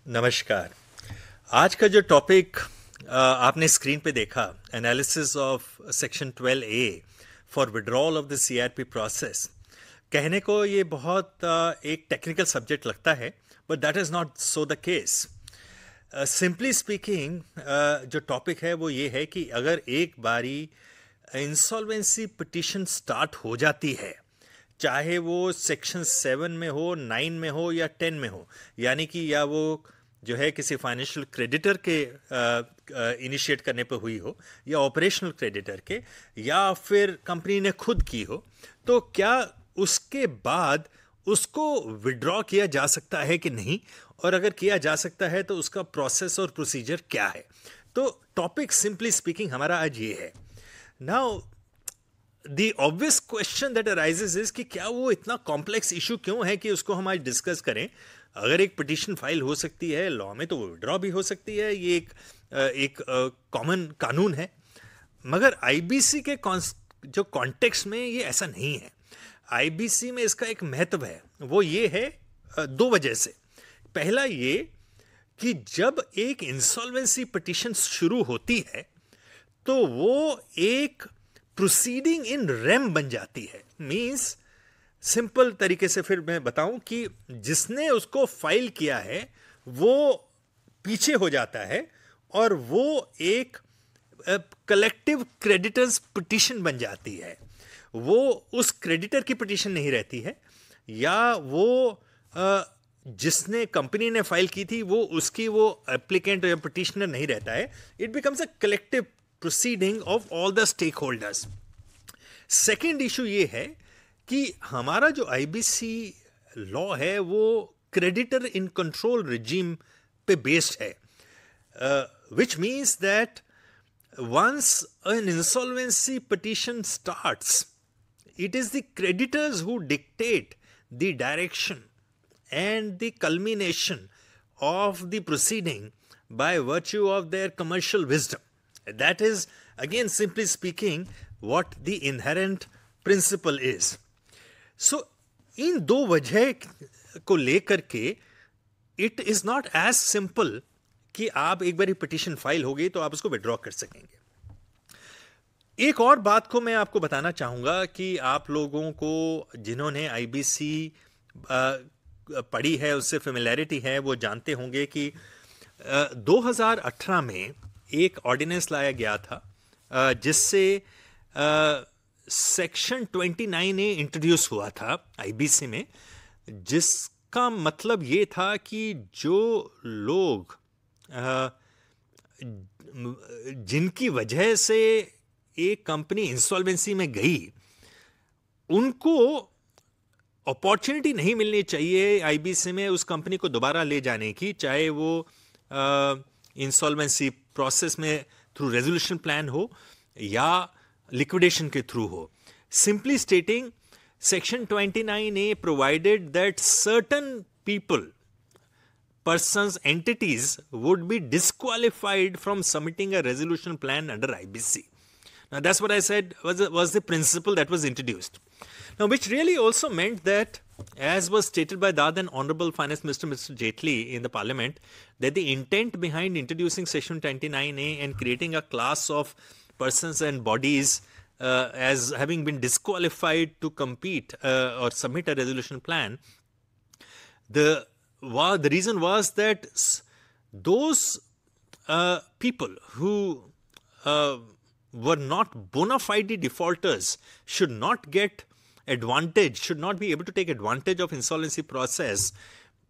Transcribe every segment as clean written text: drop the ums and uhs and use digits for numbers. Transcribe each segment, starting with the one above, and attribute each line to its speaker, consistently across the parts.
Speaker 1: नमस्कार। आज का जो टॉपिक आपने स्क्रीन पे देखा, analysis of section 12A for withdrawal of the CRP process, कहने को ये बहुत एक टेक्निकल सब्जेक्ट लगता है, but that is not so the case. Simply speaking, जो टॉपिक है वो ये है कि अगर एक बारी इंसॉल्वेंसी पिटिशन स्टार्ट हो जाती है, चाहे वो सेक्शन 7 में हो, 9 में हो या 10 में हो, यानी कि या वो जो है किसी फाइनेंशियल क्रेडिटर के इनिशिएट करने पे हुई हो, या ऑपरेशनल क्रेडिटर के, या फिर कंपनी ने खुद की हो, तो क्या उसके बाद उसको विड्रॉ किया जा सकता है कि नहीं, और अगर किया जा सकता है तो उसका प्रोसेस और प्रोसीजर क्या है। तो टॉपिक सिंपली स्पीकिंग हमारा आज ये है। Now The obvious question that arises is कि क्या वो इतना कॉम्प्लेक्स इशू क्यों है कि उसको हम आज डिस्कस करें। अगर एक पिटिशन फाइल हो सकती है लॉ में, तो वो विड्रॉ भी हो सकती है, ये एक कॉमन कानून है। मगर आईबीसी के जो कॉन्टेक्स्ट में ये ऐसा नहीं है। आईबीसी में इसका एक महत्व है, वो ये है दो वजह से। पहला ये कि जब एक इंसॉल्वेंसी पिटिशन शुरू होती है तो वो एक प्रोसीडिंग इन रेम बन जाती है। मींस सिंपल तरीके से फिर मैं बताऊं कि जिसने उसको फाइल किया है वो पीछे हो जाता है और वो एक कलेक्टिव क्रेडिटर्स पिटिशन बन जाती है। वो उस क्रेडिटर की पिटिशन नहीं रहती है, या वो जिसने कंपनी ने फाइल की थी वो उसकी वो एप्लीकेंट या पिटिशनर नहीं रहता है। It becomes a collective proceeding of all the stakeholders. Second issue ये है कि हमारा जो आईबीसी लॉ है वो क्रेडिटर इन कंट्रोल रिजीम पे बेस्ड है, which means that once an insolvency petition starts, it is the creditors who dictate the direction and the culmination of the proceeding by virtue of their commercial wisdom. That is, again, simply speaking, what the inherent principle is. So, इन दो वजह को लेकर के it is not as simple कि आप एक बार petition file हो गई तो आप उसको विड्रॉ कर सकेंगे। एक और बात को मैं आपको बताना चाहूंगा कि आप लोगों को जिन्होंने आईबीसी पढ़ी है, उससे फेमिलियरिटी है, वो जानते होंगे कि 2018 में एक ऑर्डिनेंस लाया गया था जिससे सेक्शन 29A इंट्रोड्यूस हुआ था आईबीसी में, जिसका मतलब ये था कि जो लोग जिनकी वजह से एक कंपनी इंसॉल्वेंसी में गई, उनको अपॉर्चुनिटी नहीं मिलनी चाहिए आईबीसी में उस कंपनी को दोबारा ले जाने की, चाहे वो इंसॉल्वेंसी प्रोसेस में थ्रू रेजोल्यूशन प्लान हो या लिक्विडेशन के थ्रू हो। Simply स्टेटिंग, section 29A provided that certain people, persons, entities would be disqualified from submitting a resolution plan under IBC. Now that's what I said was the principle that was introduced. Now, which really also meant that, as was stated by the then Honorable Finance Minister Mr. Jaitley in the Parliament, that the intent behind introducing Section 29A and creating a class of persons and bodies as having been disqualified to compete or submit a resolution plan, the reason was that those people who were not bona fide defaulters should not get advantage, should not be able to take advantage of insolvency process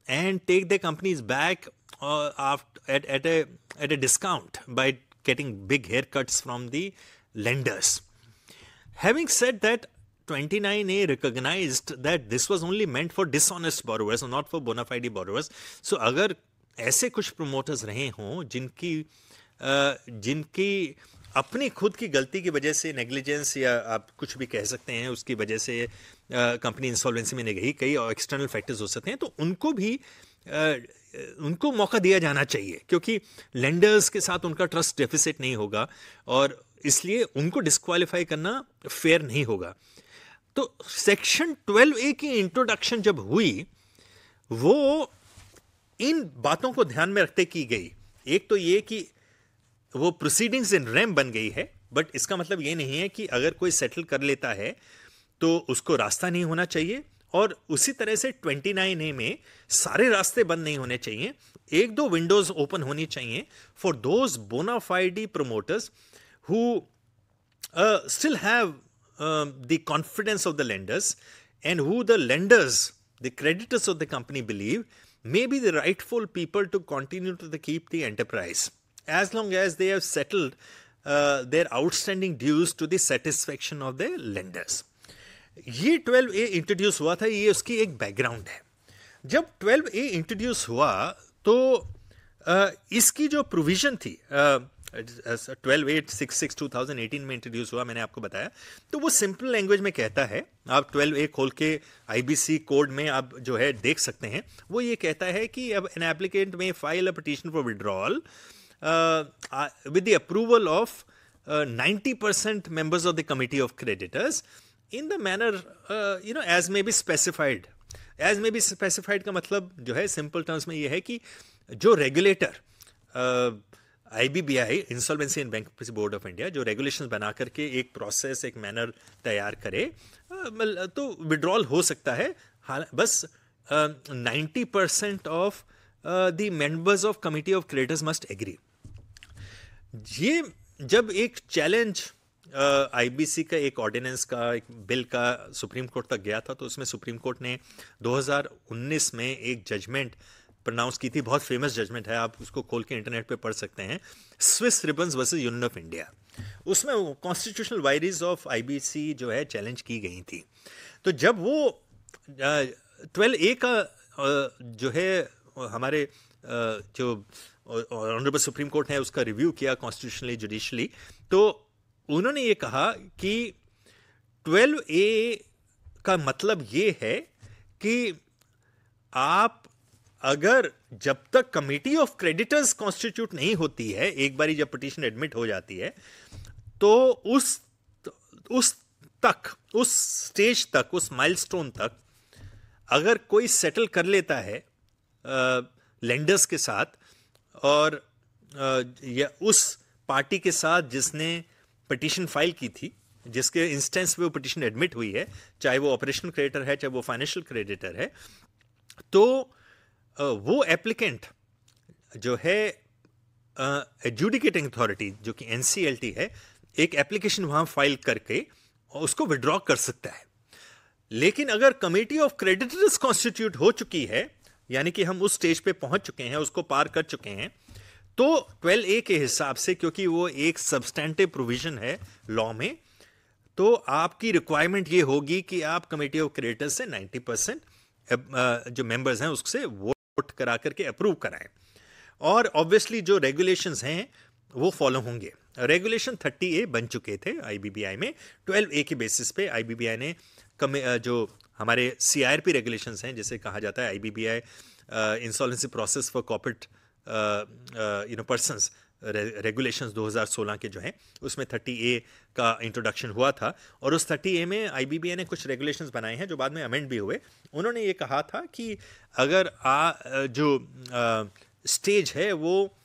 Speaker 1: and take their companies back at a discount by getting big haircuts from the lenders. Having said that, 29A recognized that this was only meant for dishonest borrowers and not for bona fide borrowers. So अगर ऐसे कुछ promoters रहे हों जिनकी अपनी खुद की गलती की वजह से, नेग्लिजेंस या आप कुछ भी कह सकते हैं, उसकी वजह से कंपनी इंसॉल्वेंसी में नहीं गई, कई एक्सटर्नल फैक्टर्स हो सकते हैं, तो उनको भी उनको मौका दिया जाना चाहिए, क्योंकि लेंडर्स के साथ उनका ट्रस्ट डेफिसिट नहीं होगा और इसलिए उनको डिस्क्वालीफाई करना फेयर नहीं होगा। तो सेक्शन 12A की इंट्रोडक्शन जब हुई, वो इन बातों को ध्यान में रखते की गई। एक तो ये कि वो प्रोसीडिंग्स इन रेम बन गई है, बट इसका मतलब ये नहीं है कि अगर कोई सेटल कर लेता है तो उसको रास्ता नहीं होना चाहिए, और उसी तरह से 29A में सारे रास्ते बंद नहीं होने चाहिए, एक दो विंडोज ओपन होनी चाहिए for those bona fide promoters who still have the confidence of the lenders, and who the lenders, the creditors of the company, believe may be the rightful people to continue to keep the enterprise as long as they have settled their outstanding dues to the satisfaction of the lenders. ये 12A introduce हुआ था, ये उसकी एक background है। जब 12A introduce हुआ तो इसकी जो प्रोविजन थी 12/8/66/2018 में इंट्रोड्यूस हुआ, मैंने आपको बताया, तो वो सिंपल लैंग्वेज में कहता है, आप 12A खोल के IBC कोड में आप जो है देख सकते हैं, वो ये कहता है कि अब एन एप्लीकेंट में file a petition for withdrawal with the approval of 90% members of the committee of creditors in the manner as may be specified. As may be specified का मतलब जो है सिंपल टर्म्स में ये है कि जो regulator IBBI, insolvency and bankruptcy board of India, जो रेगुलेशंस बना करके एक प्रोसेस, एक मैनर तैयार करे, तो विड्रॉल हो सकता है, बस 90% of the members of committee of creditors must agree. ये जब एक चैलेंज IBC का एक ऑर्डिनेंस का, एक बिल का सुप्रीम कोर्ट तक गया था, तो उसमें सुप्रीम कोर्ट ने 2019 में एक जजमेंट प्रोनाउंस की थी, बहुत फेमस जजमेंट है, आप उसको खोल के इंटरनेट पे पढ़ सकते हैं, Swiss ribbons versus union of India. उसमें कॉन्स्टिट्यूशनल वायरीज ऑफ IBC जो है चैलेंज की गई थी। तो जब वो 12A का जो है हमारे जो ऑनरेबल सुप्रीम कोर्ट ने उसका रिव्यू किया कॉन्स्टिट्यूशनली, जुडिशली, तो उन्होंने ये कहा कि 12A का मतलब ये है कि आप अगर जब तक कमिटी ऑफ क्रेडिटर्स कॉन्स्टिट्यूट नहीं होती है, एक बारी जब पिटीशन एडमिट हो जाती है, तो उस स्टेज तक, उस माइलस्टोन तक अगर कोई सेटल कर लेता है लेंडर्स के साथ, और या उस पार्टी के साथ जिसने पिटीशन फाइल की थी, जिसके इंस्टेंस में वो पिटीशन एडमिट हुई है, चाहे वो ऑपरेशनल क्रेडिटर है, चाहे वो फाइनेंशियल क्रेडिटर है, तो वो एप्लीकेंट जो है एडजुडिकेटिंग अथॉरिटी, जो कि NCLT है, एक एप्लीकेशन वहां फाइल करके उसको विड्रॉ कर सकता है। लेकिन अगर कमेटी ऑफ क्रेडिटर्स कॉन्स्टिट्यूट हो चुकी है, यानी कि हम उस स्टेज पे पहुंच चुके हैं, उसको पार कर चुके हैं, तो 12A के हिसाब से, क्योंकि वो एक सब्सटेंटिव प्रोविजन है लॉ में, तो आपकी रिक्वायरमेंट ये होगी कि आप कमेटी ऑफ क्रेडिटर्स से 90% जो मेंबर्स हैं उससे वोट करा करके अप्रूव कराएं, और ऑब्वियसली जो रेगुलेशंस हैं वो फॉलो होंगे। रेगुलेशन 30A बन चुके थे IBBI में, 12A के बेसिस पे IBBI ने जो हमारे CIRP रेगुलेशंस हैं, जिसे कहा जाता है IBBI insolvency process for corporate persons regulations 2016 के जो हैं, उसमें 30A का इंट्रोडक्शन हुआ था, और उस 30A में IBBI ने कुछ रेगुलेशंस बनाए हैं जो बाद में अमेंड भी हुए। उन्होंने ये कहा था कि अगर जो स्टेज है वो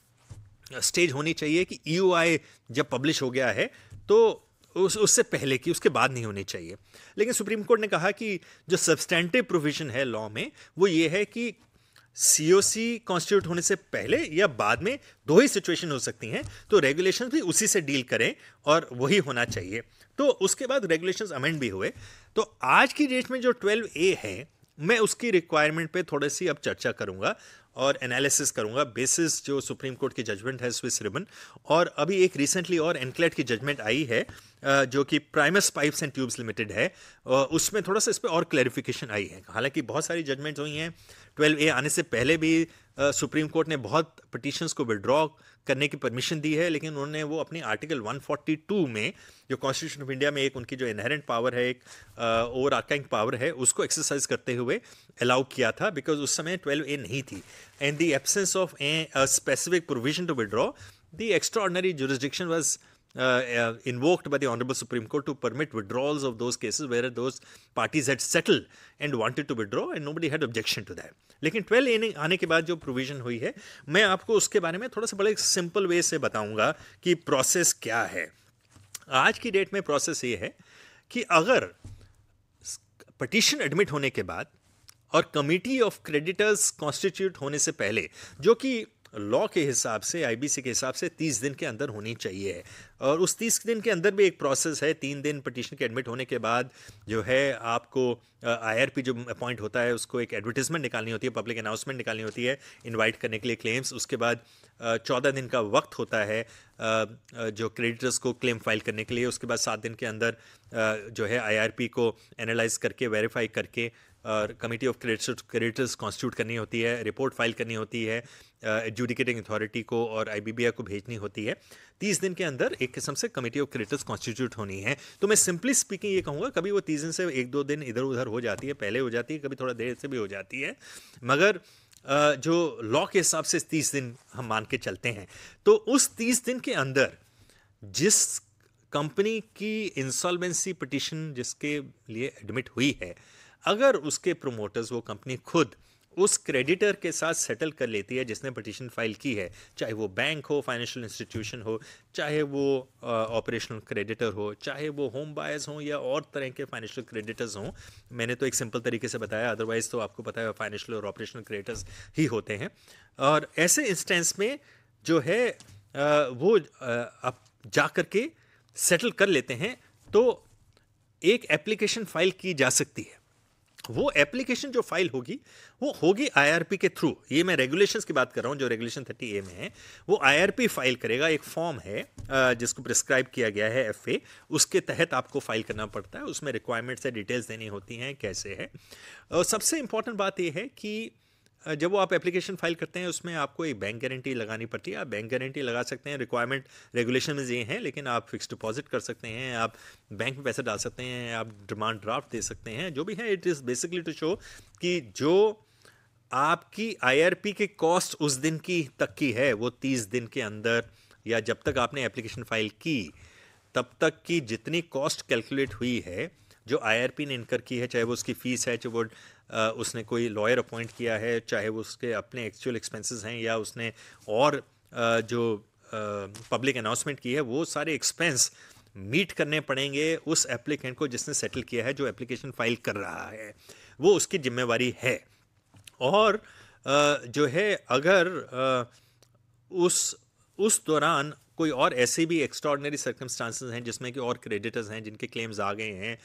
Speaker 1: स्टेज होनी चाहिए कि EOI जब पब्लिश हो गया है तो उससे पहले की, उसके बाद नहीं होनी चाहिए। लेकिन सुप्रीम कोर्ट ने कहा कि जो सब्सटेंटिव प्रोविजन है लॉ में वो ये है कि COC कॉन्स्टिट्यूट होने से पहले या बाद में, दो ही सिचुएशन हो सकती हैं, तो रेगुलेशंस भी उसी से डील करें और वही होना चाहिए। तो उसके बाद रेगुलेशंस अमेंड भी हुए। तो आज की डेट में जो 12A है, मैं उसकी रिक्वायरमेंट पे थोड़ी सी अब चर्चा करूंगा और एनालिसिस करूंगा बेसिस जो सुप्रीम कोर्ट की जजमेंट है स्विस रिबन, और अभी एक रिसेंटली और एनक्लेट की जजमेंट आई है जो कि Primus pipes and tubes limited है, उसमें थोड़ा सा इस पर और क्लैरिफिकेशन आई है। हालांकि बहुत सारी जजमेंट्स हुई हैं, 12A आने से पहले भी सुप्रीम कोर्ट ने बहुत पिटीशंस को विड्रॉ करने की परमिशन दी है, लेकिन उन्होंने वो अपनी आर्टिकल 142 में, जो कॉन्स्टिट्यूशन ऑफ इंडिया में एक उनकी जो इनहेरेंट पावर है, एक ओवर आर्काइंग पावर है, उसको एक्सरसाइज करते हुए अलाउ किया था, बिकॉज उस समय 12A नहीं थी। And the absence of a specific provision to withdraw, the extraordinary jurisdiction was invoked by the Honorable Supreme Court to permit withdrawals of those cases where those parties had settled and wanted to withdraw and nobody had objection to that. लेकिन 12A आने के बाद जो provision हुई है, मैं आपको उसके बारे में थोड़ा सा बड़े सिंपल वे से बताऊंगा कि प्रोसेस क्या है। आज की डेट में प्रोसेस ये है कि अगर पिटीशन एडमिट होने के बाद और कमिटी ऑफ क्रेडिटर्स कॉन्स्टिट्यूट होने से पहले, जो कि लॉ के हिसाब से, आईबीसी के हिसाब से 30 दिन के अंदर होनी चाहिए है, और उस 30 दिन के अंदर भी एक प्रोसेस है। 3 दिन पिटीशन के एडमिट होने के बाद जो है आपको आईआरपी जो अपॉइंट होता है उसको एक एडवर्टीजमेंट निकालनी होती है, पब्लिक अनाउंसमेंट निकालनी होती है इनवाइट करने के लिए क्लेम्स। उसके बाद 14 दिन का वक्त होता है जो क्रेडिटर्स को क्लेम फाइल करने के लिए। उसके बाद 7 दिन के अंदर जो है आईआरपी को एनालाइज करके, वेरीफाई करके और कमिटी ऑफ क्रेडिटर्स कॉन्स्टिट्यूट करनी होती है, रिपोर्ट फाइल करनी होती है एडजुडिकेटिंग अथॉरिटी को और आईबीबीआई को भेजनी होती है। 30 दिन के अंदर एक किस्म से कमिटी ऑफ क्रेडिटर्स कॉन्स्टिट्यूट होनी है। तो मैं सिंपली स्पीकिंग ये कहूँगा, कभी वो 30 दिन से 1-2 दिन इधर उधर हो जाती है, पहले हो जाती है, कभी थोड़ा देर से भी हो जाती है, मगर जो लॉ के हिसाब से 30 दिन हम मान के चलते हैं। तो उस 30 दिन के अंदर जिस कंपनी की इंसॉल्वेंसी पिटीशन जिसके लिए एडमिट हुई है, अगर उसके प्रोमोटर्स, वो कंपनी खुद उस क्रेडिटर के साथ सेटल कर लेती है जिसने पिटीशन फाइल की है, चाहे वो बैंक हो, फाइनेंशियल इंस्टीट्यूशन हो, चाहे वो ऑपरेशनल क्रेडिटर हो, चाहे वो होम बायर्स हों या और तरह के फाइनेंशियल क्रेडिटर्स हों। मैंने तो एक सिंपल तरीके से बताया, अदरवाइज तो आपको पता है फाइनेंशियल और ऑपरेशनल क्रेडिटर्स ही होते हैं। और ऐसे इंस्टेंस में जो है वो अब जा कर के सेटल कर लेते हैं, तो एक एप्लीकेशन फाइल की जा सकती है। वो एप्लीकेशन जो फाइल होगी वो होगी आईआरपी के थ्रू। ये मैं रेगुलेशंस की बात कर रहा हूँ जो रेगुलेशन 30A में है। वो आईआरपी फाइल करेगा, एक फॉर्म है जिसको प्रिस्क्राइब किया गया है एफए, उसके तहत आपको फाइल करना पड़ता है। उसमें रिक्वायरमेंट्स है, डिटेल्स देनी होती हैं कैसे है। और सबसे इंपॉर्टेंट बात ये है कि जब वो आप एप्लीकेशन फाइल करते हैं उसमें आपको एक बैंक गारंटी लगानी पड़ती है। आप बैंक गारंटी लगा सकते हैं, रिक्वायरमेंट रेगुलेशन में ये हैं, लेकिन आप फिक्स डिपॉजिट कर सकते हैं, आप बैंक में पैसे डाल सकते हैं, आप डिमांड ड्राफ्ट दे सकते हैं, जो भी है। It is basically to show कि जो आपकी आईआरपी के कॉस्ट उस दिन की तक की है, वो 30 दिन के अंदर या जब तक आपने एप्लीकेशन फाइल की तब तक की जितनी कॉस्ट कैलकुलेट हुई है, जो आईआरपी ने इनकर की है, चाहे वो उसकी फ़ीस है, चाहे वो उसने कोई लॉयर अपॉइंट किया है, चाहे वो उसके अपने एक्चुअल एक्सपेंसेस हैं, या उसने और जो पब्लिक अनाउंसमेंट की है, वो सारे एक्सपेंस मीट करने पड़ेंगे उस एप्लीकेंट को जिसने सेटल किया है, जो एप्लीकेशन फाइल कर रहा है। वो उसकी जिम्मेवारी है। और जो है अगर उस दौरान कोई और ऐसे भी एक्स्ट्राऑर्डिनरी सर्कमस्टांसेस हैं जिसमें कि और क्रेडिटर्स हैं जिनके क्लेम्स आ गए हैं,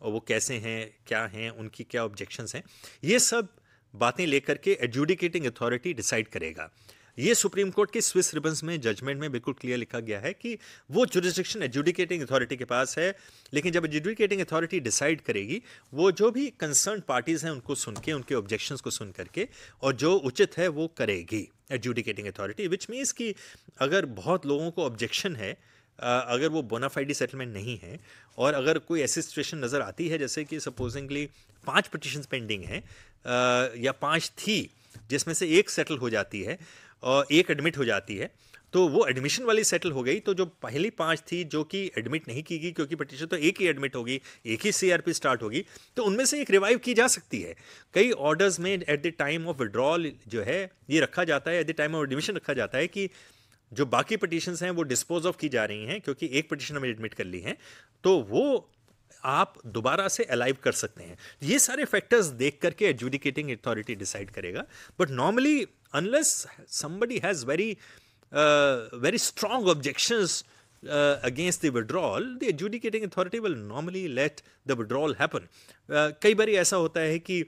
Speaker 1: और वो कैसे हैं, क्या हैं, उनकी क्या ऑब्जेक्शंस हैं, ये सब बातें लेकर के एडजुडिकेटिंग अथॉरिटी डिसाइड करेगा। ये सुप्रीम कोर्ट के स्विस रिबन्स में जजमेंट में बिल्कुल क्लियर लिखा गया है कि वो जुरिस्डिक्शन एडजुडिकेटिंग अथॉरिटी के पास है। लेकिन जब एडजुडिकेटिंग अथॉरिटी डिसाइड करेगी, वो जो भी कंसर्न पार्टीज हैं उनको सुन के, उनके ऑब्जेक्शंस को सुन करके, और जो उचित है वो करेगी एडजुडिकेटिंग अथॉरिटी। विच मीन्स कि अगर बहुत लोगों को ऑब्जेक्शन है, अगर वो बोनाफाइडी सेटलमेंट नहीं है, और अगर कोई ऐसी सिचुएशन नज़र आती है जैसे कि सपोजिंगली 5 पिटिशंस पेंडिंग हैं या 5 थी जिसमें से एक सेटल हो जाती है और एक एडमिट हो जाती है, तो वो एडमिशन वाली सेटल हो गई, तो जो पहली 5 थी जो कि एडमिट नहीं की गई, क्योंकि पिटीशन तो एक ही एडमिट होगी, एक ही सीआरपी स्टार्ट होगी, तो उनमें से एक रिवाइव की जा सकती है। कई ऑर्डर्स में at the time of withdrawal जो है ये रखा जाता है, at the time of admission रखा जाता है कि जो बाकी पिटीशंस हैं वो डिस्पोज ऑफ की जा रही हैं, क्योंकि एक पिटीशन हमें एडमिट कर ली है, तो वो आप दोबारा से अलाइव कर सकते हैं। ये सारे फैक्टर्स देख करके एडजुडिकेटिंग अथॉरिटी डिसाइड करेगा। But normally unless somebody has very strong objections against the withdrawal, the adjudicating authority will normally let the withdrawal happen. कई बार ऐसा होता है कि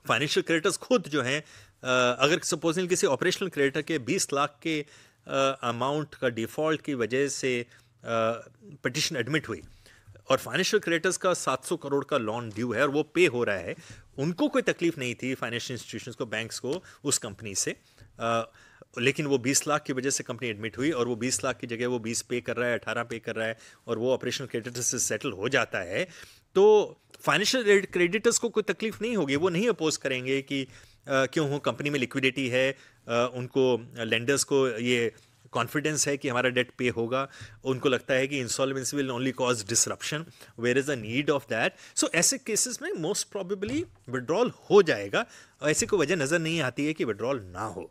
Speaker 1: फाइनेंशियल क्रेडिटर्स खुद जो हैं, अगर सपोजिंग किसी ऑपरेशनल क्रेडिटर के 20 लाख के अमाउंट का डिफ़ॉल्ट की वजह से पिटिशन एडमिट हुई और फाइनेंशियल क्रेडिटर्स का 700 करोड़ का लोन ड्यू है और वो पे हो रहा है, उनको कोई तकलीफ नहीं थी फाइनेंशियल इंस्टीट्यूशंस को, बैंक्स को, उस कंपनी से, लेकिन वो 20 लाख की वजह से कंपनी एडमिट हुई और वो 20 लाख की जगह वो 20 पे कर रहा है, 18 पे कर रहा है, और वो ऑपरेशनल क्रेडिटर से सेटल हो जाता है, तो फाइनेंशियल क्रेडिटर्स को कोई तकलीफ नहीं होगी। वो नहीं अपोज करेंगे कि क्यों हो, कंपनी में लिक्विडिटी है, उनको लेंडर्स को ये कॉन्फिडेंस है कि हमारा डेट पे होगा, उनको लगता है कि insolvency will only cause disruption, where is a need of that. So ऐसे केसेस में मोस्ट प्रोबेबली विड्रॉल हो जाएगा, और ऐसी कोई वजह नज़र नहीं आती है कि विड्रॉल ना हो।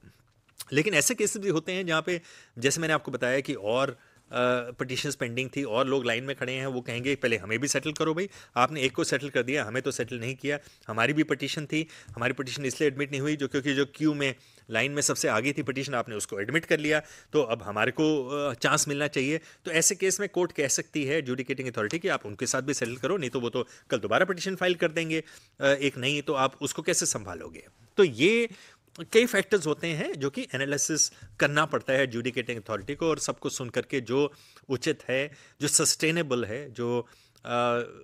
Speaker 1: लेकिन ऐसे केसेस भी होते हैं जहाँ पे, जैसे मैंने आपको बताया कि और पटिशन्स पेंडिंग थी और लोग लाइन में खड़े हैं, वो कहेंगे पहले हमें भी सेटल करो भाई, आपने एक को सेटल कर दिया, हमें तो सेटल नहीं किया, हमारी भी पटिशन थी, हमारी पटिशन इसलिए एडमिट नहीं हुई जो क्योंकि जो क्यू में लाइन में सबसे आगे थी पटिशन, आपने उसको एडमिट कर लिया, तो अब हमारे को चांस मिलना चाहिए। तो ऐसे केस में कोर्ट कह सकती है एडजुडिकेटिंग अथॉरिटी कि आप उनके साथ भी सेटल करो, नहीं तो वो तो कल दोबारा पटिशन फाइल कर देंगे एक नई, तो आप उसको कैसे संभालोगे। तो ये कई फैक्टर्स होते हैं जो कि एनालिसिस करना पड़ता है एडजुडिकेटिंग अथॉरिटी को, और सबको सुन करके जो उचित है, जो सस्टेनेबल है, जो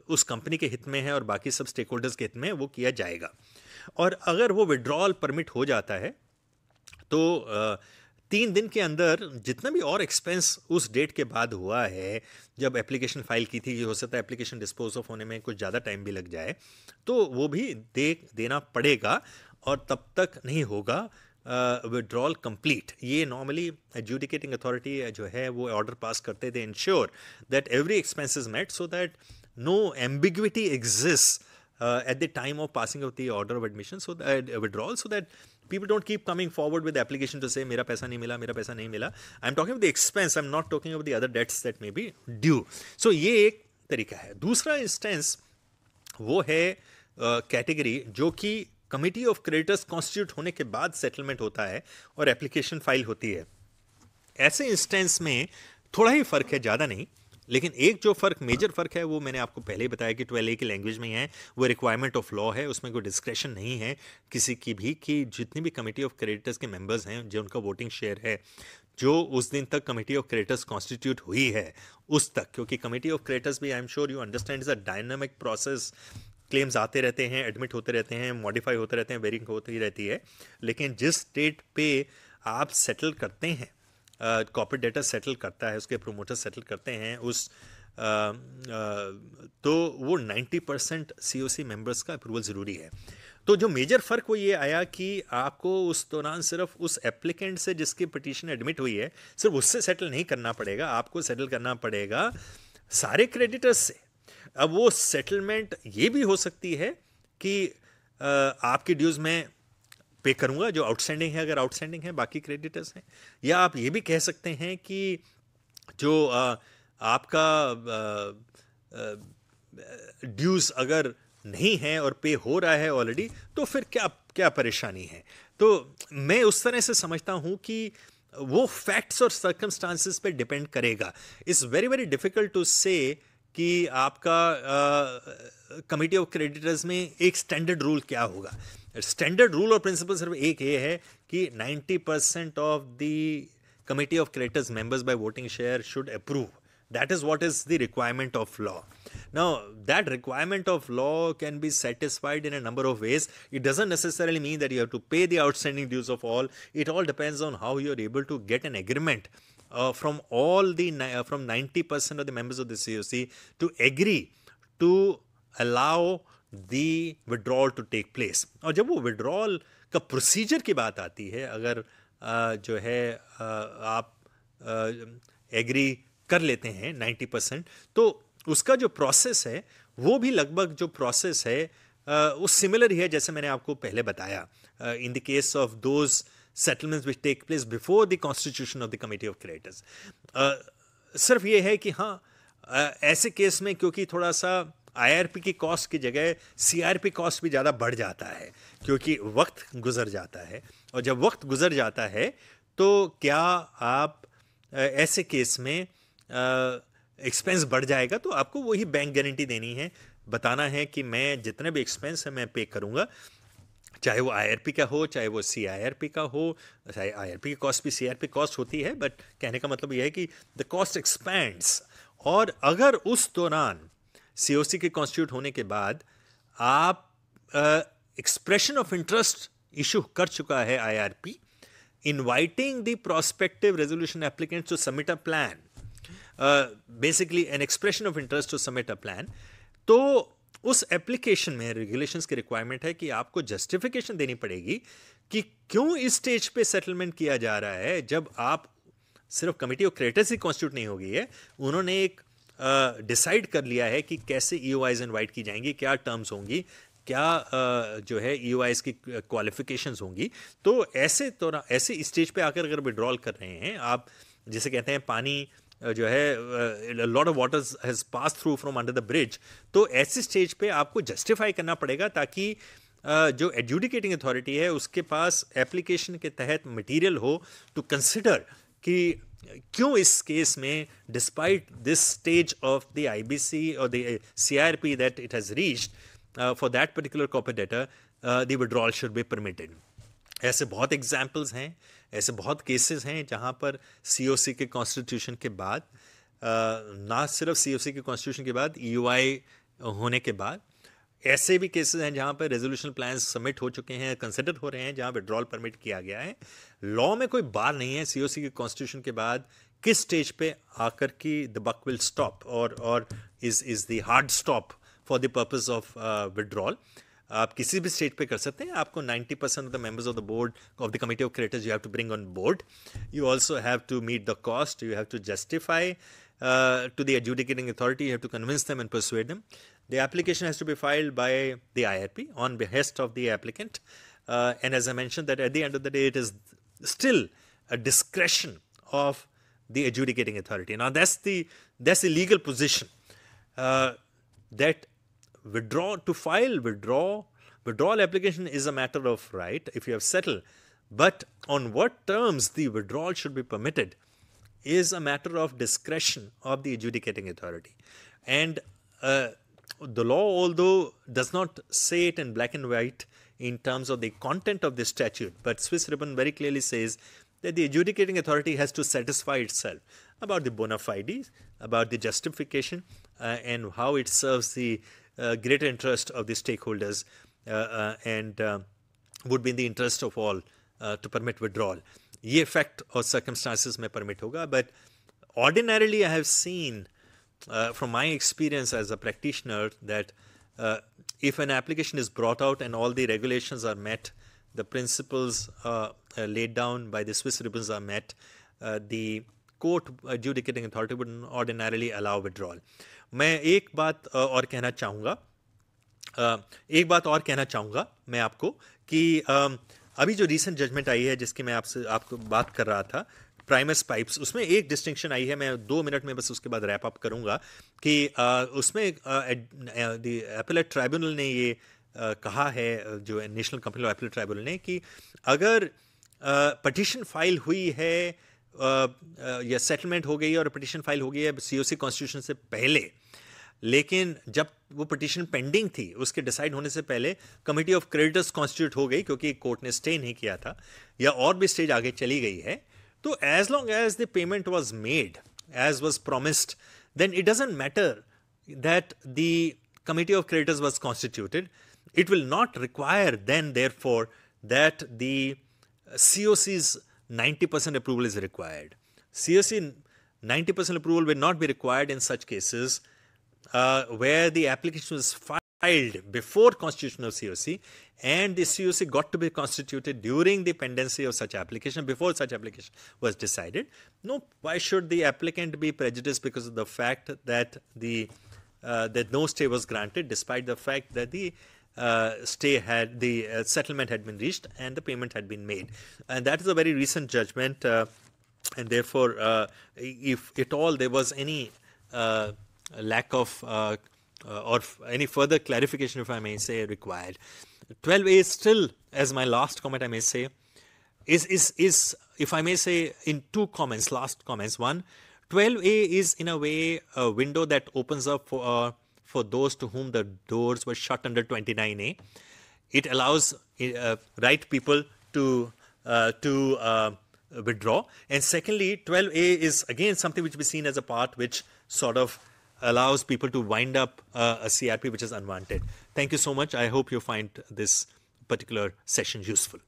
Speaker 1: उस कंपनी के हित में है और बाकी सब स्टेक होल्डर्स के हित में, वो किया जाएगा। और अगर वो विड्रॉल परमिट हो जाता है तो 3 दिन के अंदर जितना भी और एक्सपेंस उस डेट के बाद हुआ है, जब एप्लीकेशन फाइल की थी, हो सकता है एप्लीकेशन डिस्पोज ऑफ होने में कुछ ज़्यादा टाइम भी लग जाए, तो वो भी देना पड़ेगा, और तब तक नहीं होगा विड्रॉल कंप्लीट। ये नॉर्मली एडजुडिकेटिंग अथॉरिटी जो है वो ऑर्डर पास करते थे, ensure that every expense is met, so that no ambiguity exist at the time of passing of the order of admission, so that withdrawal, so that people don't keep coming forward with the application to say मेरा पैसा नहीं मिला, मेरा पैसा नहीं मिला। I'm talking of the expense, I'm not talking of the other debts that may be due. So ये एक तरीका है। दूसरा इंस्टेंस वो है कैटेगरी जो कि कमिटी ऑफ क्रेडिटर्स कॉन्स्टिट्यूट होने के बाद सेटलमेंट होता है और एप्लीकेशन फाइल होती है। ऐसे इंस्टेंस में थोड़ा ही फ़र्क है, ज़्यादा नहीं, लेकिन एक जो फ़र्क, मेजर फ़र्क है, वो मैंने आपको पहले ही बताया कि 12A की लैंग्वेज में ही है, वो रिक्वायरमेंट ऑफ लॉ है, उसमें कोई डिस्क्रेशन नहीं है किसी की भी, कि जितनी भी कमेटी ऑफ क्रेडिटर्स के मेंबर्स हैं, जो उनका वोटिंग शेयर है, जो उस दिन तक कमेटी ऑफ क्रेडिटर्स कॉन्स्टिट्यूट हुई है उस तक, क्योंकि कमेटी ऑफ क्रेडिटर्स भी, I am sure you understand, is a dynamic process, claims आते रहते हैं, एडमिट होते रहते हैं, मॉडिफाई होते रहते हैं, वेरिंग होती रहती है, लेकिन जिस डेट पे आप सेटल करते हैं, कॉर्पोरेट डेटर सेटल करता है, उसके प्रोमोटर सेटल करते हैं, उस तो वो 90% COC मेंबर्स का अप्रूवल ज़रूरी है। तो जो मेजर फ़र्क वो ये आया कि आपको उस दौरान सिर्फ उस एप्लीकेंट से जिसकी पिटीशन एडमिट हुई है, सिर्फ उससे सेटल नहीं करना पड़ेगा, आपको सेटल करना पड़ेगा सारे क्रेडिटर्स से। अब वो सेटलमेंट ये भी हो सकती है कि आपकी ड्यूज़ में पे करूँगा जो आउटस्टैंडिंग है, अगर आउटस्टैंडिंग है, बाकी क्रेडिटर्स हैं, या आप ये भी कह सकते हैं कि जो आपका ड्यूज़ अगर नहीं है और पे हो रहा है ऑलरेडी, तो फिर क्या क्या परेशानी है। तो मैं उस तरह से समझता हूँ कि वो फैक्ट्स और सर्कमस्टांसिस पे डिपेंड करेगा। It's very very difficult to say कि आपका कमिटी ऑफ क्रेडिटर्स में एक स्टैंडर्ड रूल क्या होगा। स्टैंडर्ड रूल और प्रिंसिपल सिर्फ एक ये है कि 90% of the committee of creditors members by voting share should approve. That is what is the requirement of law. Now, that requirement of law can be satisfied in a number of ways. It doesn't necessarily mean that you have to pay the outstanding dues of all. It all depends on how you're able to get an agreement from from 90% of the members of the COC to agree to allow the withdrawal to take place. और जब वो withdrawal का procedure की बात आती है, अगर जो है आप agree कर लेते हैं 90%, तो उसका जो प्रोसेस है वो भी लगभग जो प्रोसेस है वो सिमिलर ही है जैसे मैंने आपको पहले बताया in the case of those settlements which take place before the constitution of the committee of creditors. सिर्फ ये है कि हाँ, ऐसे केस में क्योंकि थोड़ा सा IRP की कॉस्ट की जगह CRP कॉस्ट भी ज़्यादा बढ़ जाता है, क्योंकि वक्त गुजर जाता है, और जब वक्त गुजर जाता है तो क्या आप ऐसे केस में एक्सपेंस बढ़ जाएगा, तो आपको वही बैंक गारंटी देनी है, बताना है कि मैं जितने भी एक्सपेंस है मैं पे करूँगा, चाहे वो IRP का हो, चाहे वो CIRP का हो। चाहे IRP की कॉस्ट भी CRP कॉस्ट होती है, बट कहने का मतलब यह है कि द कॉस्ट एक्सपेंड्स। और अगर उस दौरान COC के कॉन्स्टिट्यूट होने के बाद आप एक्सप्रेशन ऑफ इंटरेस्ट इशू कर चुका है IRP, inviting the prospective resolution applicants to submit a plan, basically an expression of interest to submit a plan, तो उस एप्लीकेशन में रेगुलेशंस की रिक्वायरमेंट है कि आपको जस्टिफिकेशन देनी पड़ेगी कि क्यों इस स्टेज पे सेटलमेंट किया जा रहा है, जब आप सिर्फ committee of creditors he constitute नहीं होगी है, उन्होंने एक डिसाइड कर लिया है कि कैसे EOIs इनवाइट की जाएंगी, क्या टर्म्स होंगी, क्या जो है EOIs की क्वालिफिकेशंस होंगी। तो ऐसे स्टेज पे आकर अगर विड्रॉल कर रहे हैं आप, जिसे कहते हैं पानी जो है lot of waters has pass through from under the bridge, तो ऐसे स्टेज पे आपको जस्टिफाई करना पड़ेगा ताकि जो एडजुडिकेटिंग अथॉरिटी है उसके पास एप्लीकेशन के तहत मटेरियल हो टू कंसिडर कि क्यों इस केस में despite this stage of the IBC और the CIRP that it has reached for that particular corporate debtor the withdrawal should be permitted. ऐसे बहुत एग्जाम्पल्स हैं, ऐसे बहुत केसेस हैं जहाँ पर COC के कॉन्स्टिट्यूशन के बाद, ना सिर्फ COC के कॉन्स्टिट्यूशन के बाद, EOI होने के बाद ऐसे भी केसेस हैं जहाँ पर रेजोल्यूशन प्लान सबमिट हो चुके हैं, कंसिडर हो रहे हैं, जहाँ विड्रॉल परमिट किया गया है। लॉ में कोई बार नहीं है COC के कॉन्स्टिट्यूशन के बाद किस स्टेज पे आकर की द बक विल स्टॉप और is the hard stop for the purpose of withdrawal. आप किसी भी स्टेज पे कर सकते हैं। आपको 90% of the members of the board of the committee of creditors you have to bring on board. You also have to meet the cost, you have to justify to the adjudicating authority, you have to convince them and persuade them. The application has to be filed by the IRP on behest of the applicant. And as I mentioned, that at the end of the day, it is still a discretion of the adjudicating authority. Now, that's the legal position that withdrawal application is a matter of right if you have settled. But on what terms the withdrawal should be permitted is a matter of discretion of the adjudicating authority. And the law, although does not say it in black and white in terms of the content of the statute, but Swiss Ribbon very clearly says that the adjudicating authority has to satisfy itself about the bona fides, about the justification, and how it serves the greater interest of the stakeholders and would be in the interest of all to permit withdrawal. ये fact और circumstances में permit होगा, but ordinarily I have seen from my experience as a practitioner that if an application is brought out and all the regulations are met, the principles laid down by the Swiss ribbons are met, the court adjudicating authority would ordinarily allow withdrawal. मैं एक बात और कहना चाहूँगा मैं आपको कि अभी जो रीसेंट जजमेंट आई है जिसकी मैं आपको बात कर रहा था, प्राइमस पाइप्स, उसमें एक डिस्टिंक्शन आई है, मैं 2 मिनट में बस उसके बाद रैप अप करूंगा कि उसमें द एपेलेट ट्राइब्यूनल ने ये कहा है, जो national company law appellate tribunal ने, कि अगर पटिशन फाइल हुई है या सेटलमेंट हो गई और पटिशन फाइल हो गई है COC कॉन्स्टिट्यूशन से पहले, लेकिन जब वो पिटीशन पेंडिंग थी उसके डिसाइड होने से पहले कमिटी ऑफ क्रेडिटर्स कॉन्स्टिट्यूट हो गई क्योंकि कोर्ट ने स्टे नहीं किया था या और भी स्टेज आगे चली गई है, तो as long as the payment was made as was promised, then it doesn't matter that the committee of creditors was constituted. It will not require then therefore that the COC's 90% approval is required. COC 90% approval will not be required in such cases where the application was filed before constitution of COC and the COC got to be constituted during the pendency of such application, before such application was decided. No, why should the applicant be prejudiced because of the fact that that no stay was granted, despite the fact that the settlement had been reached and the payment had been made? And that is a very recent judgment, and therefore, if at all there was any lack of or any further clarification, if I may say, required, 12A is still, as my last comment I may say, is if I may say in two comments, last comments. One, 12A is in a way a window that opens up for those to whom the doors were shut under 29A. It allows right people to withdraw. And secondly, 12A is again something which we seen as a part which sort of allows people to wind up a CRP which is unwanted. Thank you so much. I hope you find this particular session useful.